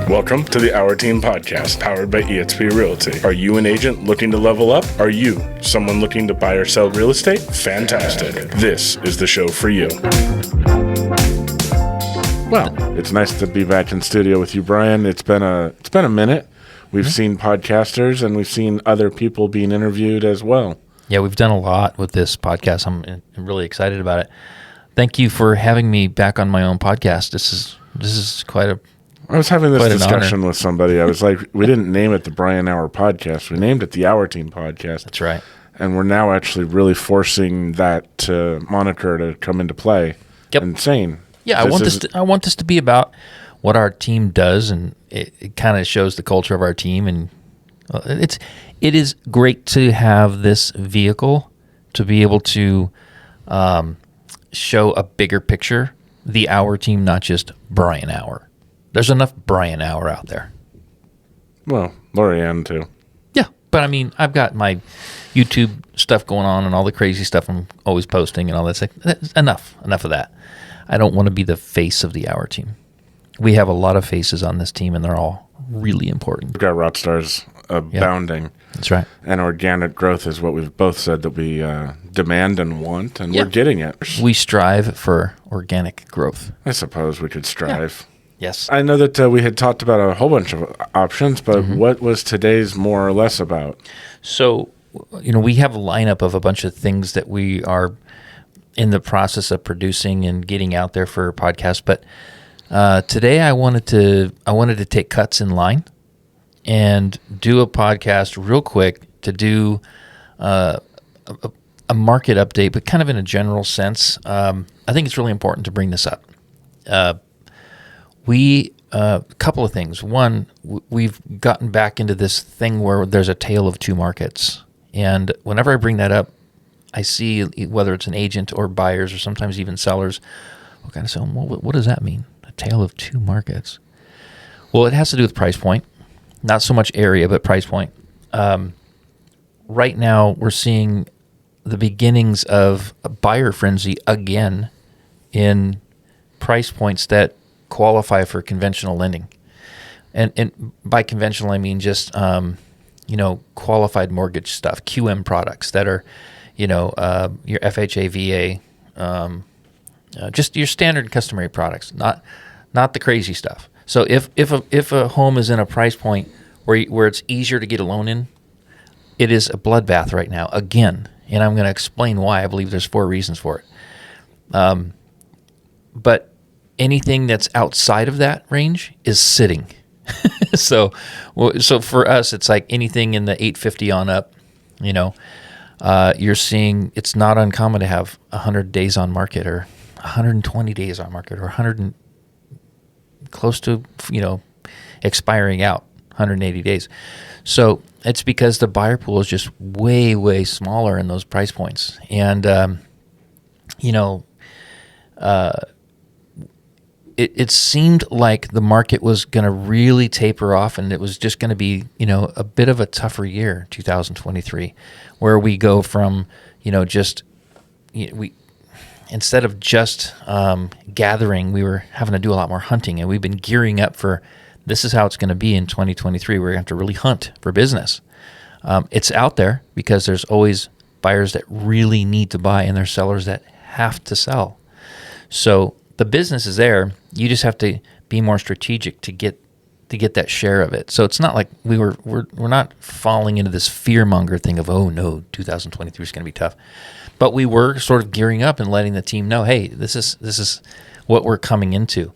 Welcome to the Our Team Podcast, powered by eXp Realty. Are you an agent looking to level up? Are you someone looking to buy or sell real estate? Fantastic. This is the show for you. Well, it's nice to be back in studio with you, Brian. It's been a minute. We've seen podcasters and we've seen other people being interviewed as well. Yeah, we've done a lot with this podcast. I'm really excited about it. Thank you for having me back on my own podcast. This is quite a I was having this quite discussion with somebody. I was like, we didn't name it the Brian Hour Podcast. We named it the Our Team Podcast. That's right. And we're now actually really forcing that moniker to come into play. Yep. And saying, yeah, I want this to be about what our team does, and it kind of shows the culture of our team. And it is great to have this vehicle to be able to show a bigger picture. The Our Team, not just Brian Hour. There's enough Brian Hour out there. Well, Lorianne too. Yeah, but I mean, I've got my YouTube stuff going on and all the crazy stuff I'm always posting and all that stuff. Enough of that. I don't want to be the face of the Our Team. We have a lot of faces on this team, and they're all really important. We've got rock stars abounding. Yep. That's right. And organic growth is what we've both said that we demand and want, and we're getting it. We strive for organic growth. I suppose we could strive. Yeah. Yes. I know that we had talked about a whole bunch of options, but what was today's more or less about? So, we have a lineup of a bunch of things that we are in the process of producing and getting out there for podcasts. But today I wanted to take cuts in line and do a podcast real quick to do a market update, but kind of in a general sense. I think it's really important to bring this up. A couple of things. One, we've gotten back into this thing where there's a tale of two markets. And whenever I bring that up, I see whether it's an agent or buyers or sometimes even sellers, what does that mean? A tale of two markets. Well, it has to do with price point. Not so much area, but price point. Right now, we're seeing the beginnings of a buyer frenzy again in price points that qualify for conventional lending. And by conventional, I mean just, qualified mortgage stuff, QM products that are, your FHA, VA, just your standard customary products, not the crazy stuff. So if a home is in a price point where it's easier to get a loan in, it is a bloodbath right now again. And I'm going to explain why. I believe there's 4 reasons for it. But anything that's outside of that range is sitting. So for us, it's like anything in the 850 on up. You're seeing it's not uncommon to have 100 days on market or 120 days on market or 100 close to expiring out 180 days. So it's because the buyer pool is just way, way smaller in those price points. And It seemed like the market was going to really taper off, and it was just going to be, a bit of a tougher year, 2023, where we go from, instead of just gathering, we were having to do a lot more hunting, and we've been gearing up for this is how it's going to be in 2023. We're going to have to really hunt for business. It's out there because there's always buyers that really need to buy, and there's sellers that have to sell. So the business is there. You just have to be more strategic to get that share of it. So it's not like we're not falling into this fear-monger thing of, oh no, 2023 is going to be tough. But we were sort of gearing up and letting the team know, hey, this is what we're coming into.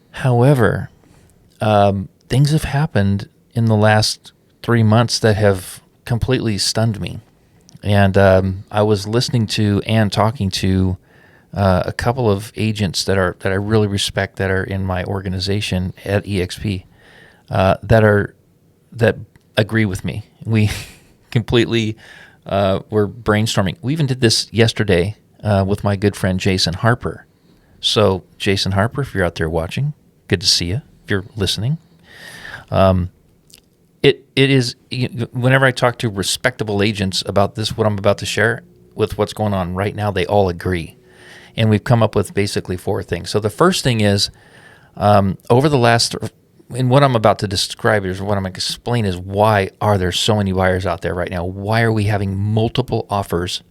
However, things have happened in the last 3 months that have completely stunned me. And I was listening to and talking to a couple of agents that I really respect that are in my organization at eXp that agree with me. We completely were brainstorming. We even did this yesterday with my good friend Jason Harper. So Jason Harper, if you're out there watching, good to see you. If you're listening, it is whenever I talk to respectable agents about this, what I'm about to share with what's going on right now, they all agree. And we've come up with basically 4 things. So the first thing is, over the last and what I'm about to describe is what I'm going to explain is why are there so many buyers out there right now? Why are we having multiple offers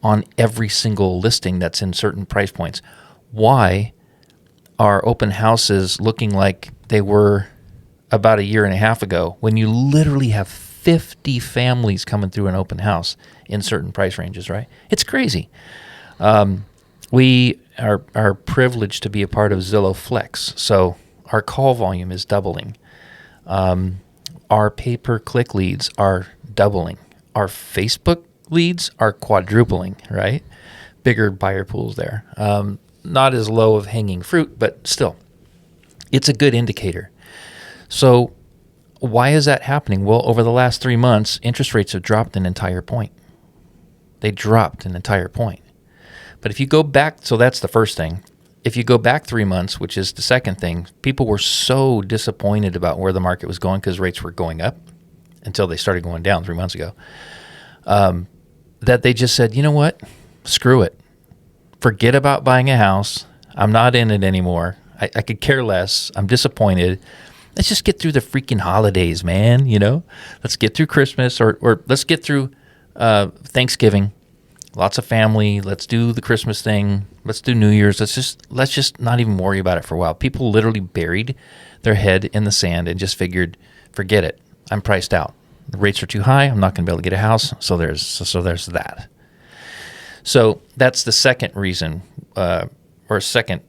on every single listing that's in certain price points? Why are open houses looking like they were about a year and a half ago when you literally have 50 families coming through an open house in certain price ranges, right? It's crazy. We are privileged to be a part of Zillow Flex, so our call volume is doubling. Our pay-per-click leads are doubling. Our Facebook leads are quadrupling, right? Bigger buyer pools there. Not as low of hanging fruit, but still, it's a good indicator. So why is that happening? Well, over the last 3 months, interest rates have dropped an entire point. They dropped an entire point. But if you go back, so that's the first thing. If you go back 3 months, which is the second thing, people were so disappointed about where the market was going because rates were going up until they started going down 3 months ago, that they just said, you know what? Screw it. Forget about buying a house. I'm not in it anymore. I could care less. I'm disappointed. Let's just get through the freaking holidays, man. Let's get through Christmas or let's get through Thanksgiving. Lots of family. Let's do the Christmas thing. Let's do New Year's. Let's just not even worry about it for a while. People literally buried their head in the sand and just figured, forget it. I'm priced out. The rates are too high. I'm not going to be able to get a house. So there's that. So that's the second reason, or second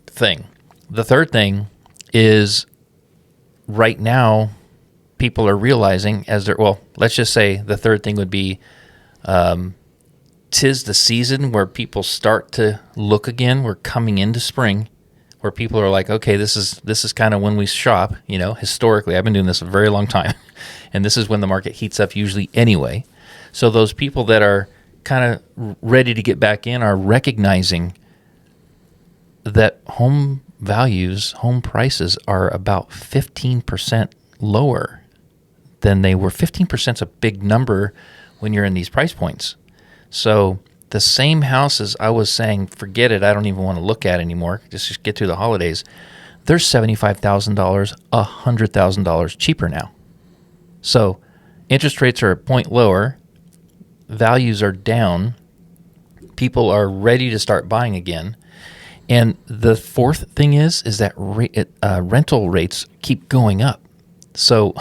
thing. The third thing is right now people are realizing let's just say the third thing would be 'tis the season where people start to look again. We're coming into spring where people are like, okay, this is kind of when we shop, historically. I've been doing this a very long time, and this is when the market heats up usually anyway. So those people that are kind of ready to get back in are recognizing that home prices are about 15% lower than they were. 15% is a big number when you're in these price points. So the same houses I was saying, forget it, I don't even want to look at anymore, just get through the holidays, they're $75,000, $100,000 cheaper now. So interest rates are a point lower, values are down, people are ready to start buying again. And the fourth thing is that rental rates keep going up. So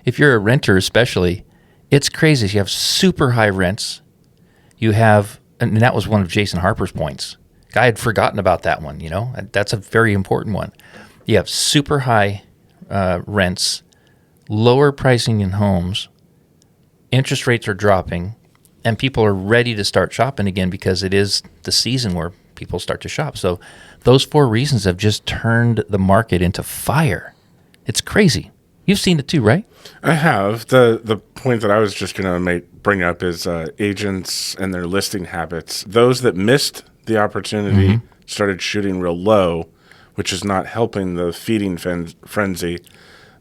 if you're a renter especially, it's crazy. You have super high rents. You have, and that was one of Jason Harper's points. I had forgotten about that one, That's a very important one. You have super high rents, lower pricing in homes, interest rates are dropping, and people are ready to start shopping again because it is the season where people start to shop. So those four reasons have just turned the market into fire. It's crazy. You've seen it too, right? I have. The point that I was just going to bring up is agents and their listing habits. Those that missed the opportunity started shooting real low, which is not helping the feeding frenzy.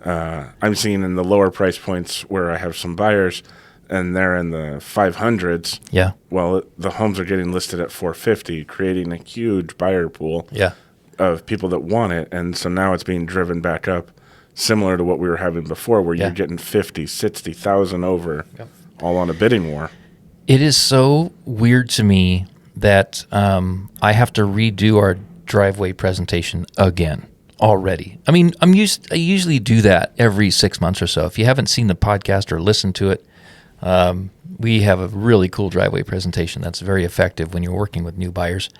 I'm seeing in the lower price points where I have some buyers, and they're in the 500s. Yeah. Well, the homes are getting listed at 450, creating a huge buyer pool of people that want it. And so now it's being driven back up, similar to what we were having before, where you're getting 50, 60,000 over, all on a bidding war. It is so weird to me that I have to redo our driveway presentation again already. I mean, I usually do that every 6 months or so. If you haven't seen the podcast or listened to it, we have a really cool driveway presentation that's very effective when you're working with new buyers.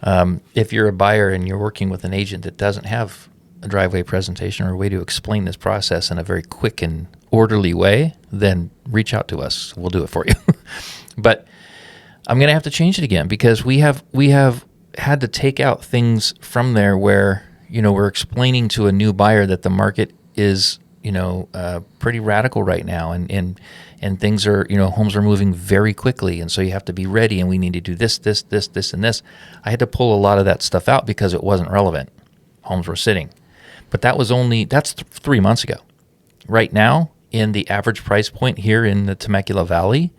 If you're a buyer and you're working with an agent that doesn't have a driveway presentation or a way to explain this process in a very quick and orderly way, then reach out to us. We'll do it for you. But I'm going to have to change it again because we have had to take out things from there where, we're explaining to a new buyer that the market is, pretty radical right now and things are, homes are moving very quickly. And so you have to be ready and we need to do this, and this. I had to pull a lot of that stuff out because it wasn't relevant. Homes were sitting. But that's 3 months ago. Right now, in the average price point here in the Temecula Valley,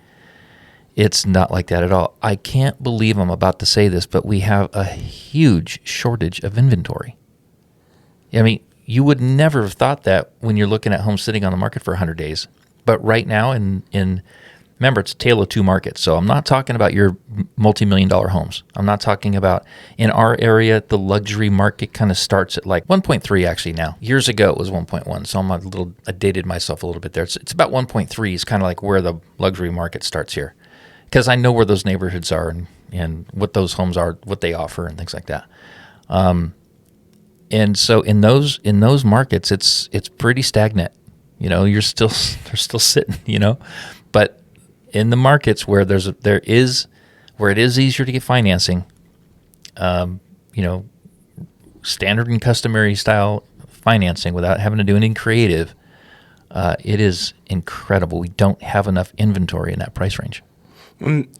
it's not like that at all. I can't believe I'm about to say this, but we have a huge shortage of inventory. I mean, you would never have thought that when you're looking at homes sitting on the market for 100 days. But right now, remember, it's a tale of two markets. So I'm not talking about your multi-million-dollar homes. I'm not talking about, in our area, the luxury market kind of starts at like 1.3 actually now. Years ago, it was 1.1. So I dated myself a little bit there. It's about 1.3 is kind of like where the luxury market starts here. Because I know where those neighborhoods are and what those homes are, what they offer and things like that. And so in those markets, it's pretty stagnant. They're still sitting, but in the markets where it is easier to get financing, standard and customary style financing without having to do anything creative, it is incredible. We don't have enough inventory in that price range.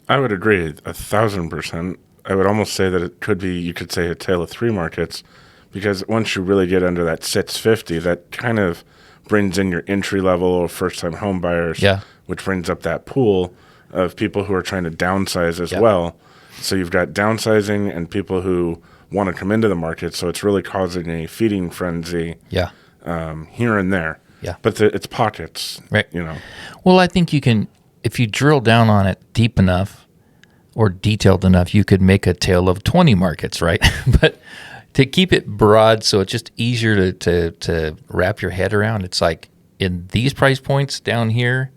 I would agree 1,000%. I would almost say that it could be, you could say, a tale of three markets, because once you really get under that 650, that kind of brings in your entry level or first time home buyers, which brings up that pool of people who are trying to downsize as well. So you've got downsizing and people who want to come into the market. So it's really causing a feeding frenzy here and there. Yeah. But it's pockets, right? Well, I think you can, if you drill down on it deep enough or detailed enough, you could make a tale of 20 markets, right? But to keep it broad, so it's just easier to wrap your head around, it's like in these price points down here,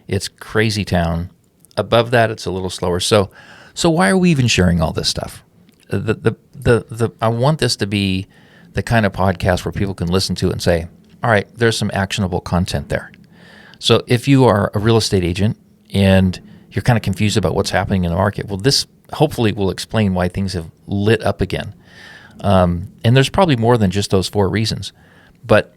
it's crazy town. Above that, it's a little slower. So why are we even sharing all this stuff? I want this to be the kind of podcast where people can listen to it and say, all right, there's some actionable content there. So if you are a real estate agent and you're kind of confused about what's happening in the market, well, this hopefully will explain why things have lit up again. And there's probably more than just those four reasons. But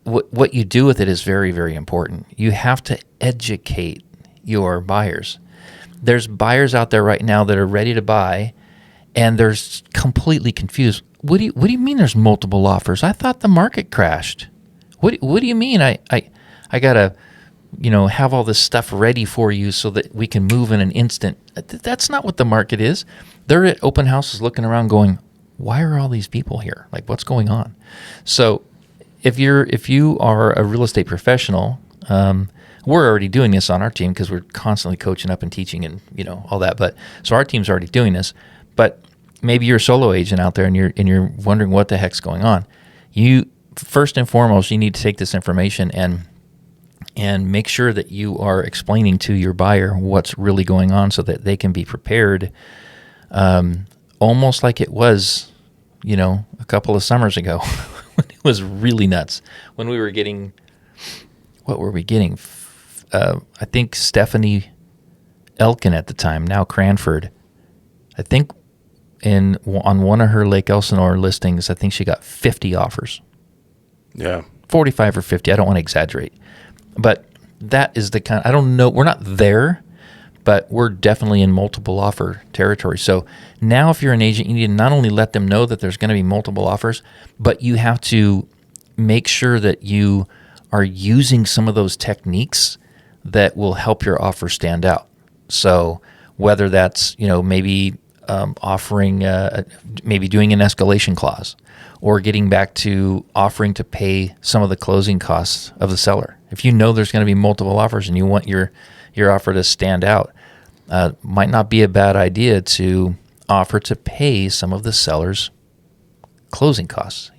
what you do with it is very, very important. You have to educate your buyers. There's buyers out there right now that are ready to buy, and they're completely confused. What do you mean there's multiple offers? I thought the market crashed. What do you mean I gotta have all this stuff ready for you so that we can move in an instant? That's not what the market is. They're at open houses looking around going, why are all these people here? Like, what's going on? So if you are a real estate professional, we're already doing this on our team because we're constantly coaching up and teaching and all that. But so our team's already doing this. But maybe you're a solo agent out there and you're wondering what the heck's going on. You first and foremost, you need to take this information and make sure that you are explaining to your buyer what's really going on so that they can be prepared, almost like it was, a couple of summers ago when it was really nuts. When we were getting, what were we getting? I think Stephanie Elkin at the time, now Cranford, I think on one of her Lake Elsinore listings, I think she got 50 offers. Yeah. 45 or 50. I don't want to exaggerate. But that is the kind, I don't know, we're not there, but we're definitely in multiple offer territory. So now if you're an agent, you need to not only let them know that there's going to be multiple offers, but you have to make sure that you are using some of those techniques that will help your offer stand out. So whether that's, maybe offering, maybe doing an escalation clause, or getting back to offering to pay some of the closing costs of the seller. If you know there's going to be multiple offers and you want your offer to stand out, might not be a bad idea to offer to pay some of the seller's closing costs,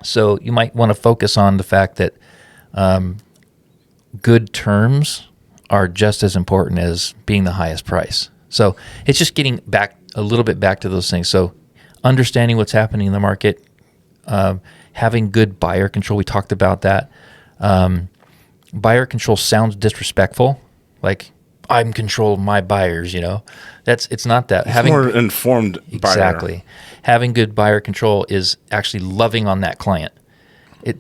So you might want to focus on the fact that good terms are just as important as being the highest price. So it's just getting back a little bit back to those things. So understanding what's happening in the market, having good buyer control. We talked about that. Buyer control sounds disrespectful, like I'm control of my buyers. It's not that. It's more informed buyer. Exactly. Having good buyer control is actually loving on that client.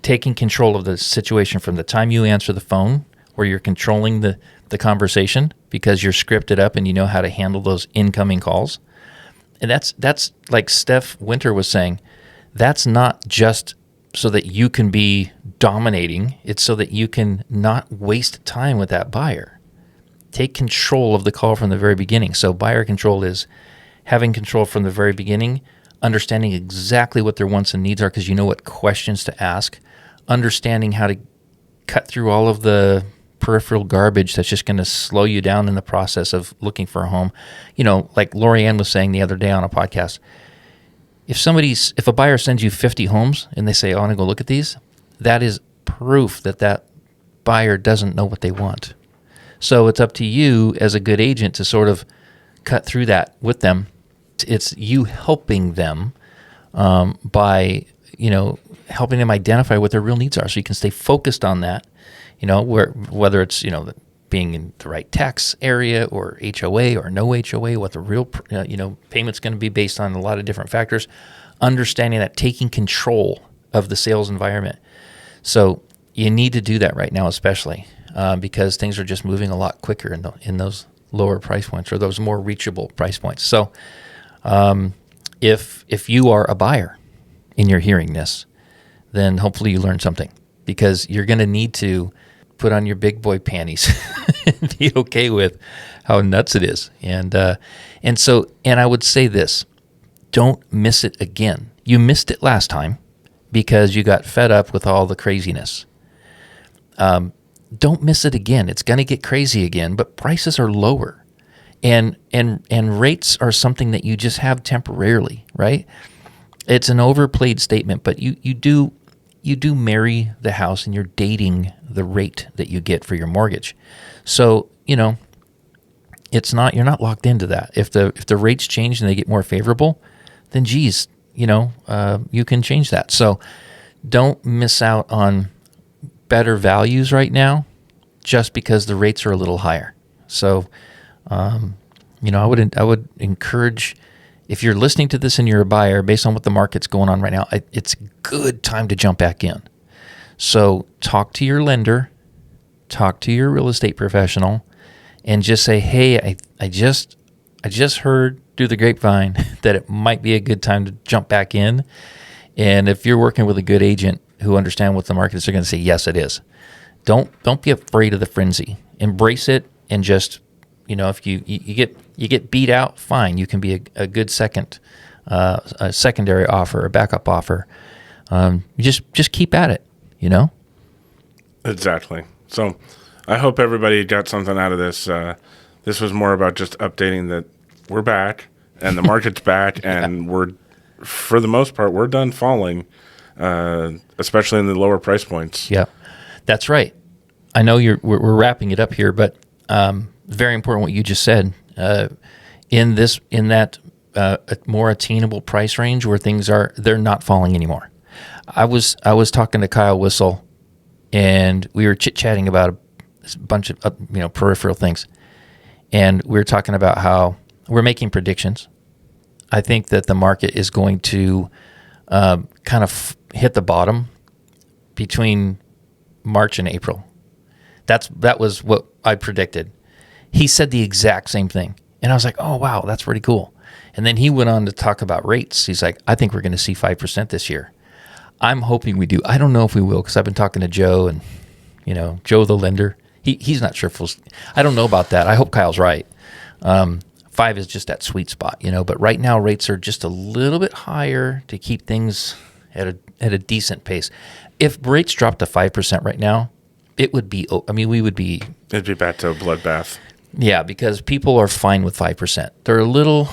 Taking control of the situation from the time you answer the phone, where you're controlling the conversation because you're scripted up and you know how to handle those incoming calls. And that's like Steph Winter was saying, that's not just so that you can be dominating. It's so that you can not waste time with that buyer. Take control of the call from the very beginning. So buyer control is having control from the very beginning understanding exactly what their wants and needs are because you know what questions to ask, understanding how to cut through all of the peripheral garbage that's just going to slow you down in the process of looking for a home. Like Lorianne was saying the other day on a podcast, if a buyer sends you 50 homes and they say, I want to go look at these, that is proof that buyer doesn't know what they want. So it's up to you as a good agent to sort of cut through that with them. It's you helping them by, helping them identify what their real needs are so you can stay focused on that, whether it's, being in the right tax area or HOA or no HOA, what the real, payment's going to be based on a lot of different factors, understanding that, taking control of the sales environment. So you need to do that right now, especially because things are just moving a lot quicker in those lower price points or those more reachable price points. So if you are a buyer and you're hearing this, then hopefully you learned something because you're going to need to put on your big boy panties and be okay with how nuts it is. And I would say this, don't miss it again. You missed it last time because you got fed up with all the craziness. Don't miss it again. It's going to get crazy again, but prices are lower. And rates are something that you just have temporarily, right? It's an overplayed statement, but you do marry the house and you're dating the rate that you get for your mortgage. So, you're not locked into that. If the rates change and they get more favorable, then geez, you can change that. So don't miss out on better values right now just because the rates are a little higher. So, I would encourage, if you're listening to this and you're a buyer, based on what the market's going on right now, it's a good time to jump back in. So talk to your lender, talk to your real estate professional, and just say, hey, I just heard through the grapevine that it might be a good time to jump back in. And if you're working with a good agent who understands what the market is, they're going to say, yes, it is. Don't be afraid of the frenzy. Embrace it, and just, if you get beat out, fine. You can be a good a secondary offer, a backup offer. You just keep at it, Exactly. So I hope everybody got something out of this. This was more about just updating that we're back and the market's back, and we're, for the most part, we're done falling, especially in the lower price points. Yeah, that's right. I know we're wrapping it up here, but very important what you just said. In that a more attainable price range where they're not falling anymore. I was talking to Kyle Whissel, and we were chit-chatting about a bunch of peripheral things, and we were talking about how we're making predictions. I think that the market is going to kind of hit the bottom between March and April. That was what I predicted. He said the exact same thing. And I was like, oh, wow, that's pretty cool. And then he went on to talk about rates. He's like, I think we're going to see 5% this year. I'm hoping we do. I don't know if we will, because I've been talking to Joe, and, Joe the lender. He's not sure if I don't know about that. I hope Kyle's right. 5 is just that sweet spot, But right now rates are just a little bit higher to keep things at a decent pace. If rates dropped to 5% right now, it would be, we would be... It'd be back to a bloodbath. Yeah, because people are fine with 5%. They're a little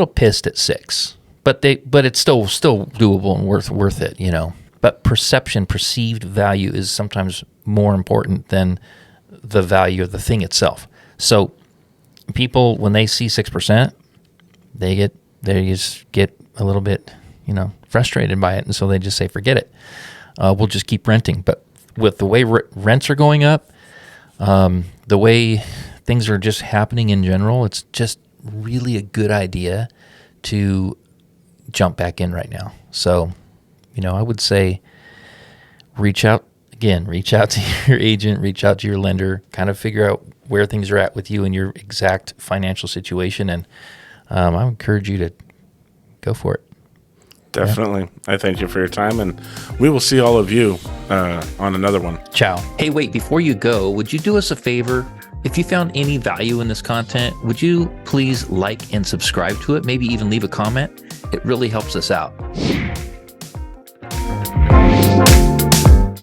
pissed at 6%, but it's still doable and worth it, But perceived value is sometimes more important than the value of the thing itself. So people, when they see 6%, they just get a little bit, frustrated by it, and so they just say, forget it. We'll just keep renting. But with the way rents are going up, the way things are just happening in general, it's just really a good idea to jump back in right now. So, I would say reach out to your agent, reach out to your lender, kind of figure out where things are at with you and your exact financial situation. And I would encourage you to go for it. Definitely. Yeah. I thank you for your time, and we will see all of you on another one. Ciao. Hey, wait, before you go, would you do us a favor? If you found any value in this content, would you please like and subscribe to it? Maybe even leave a comment. It really helps us out.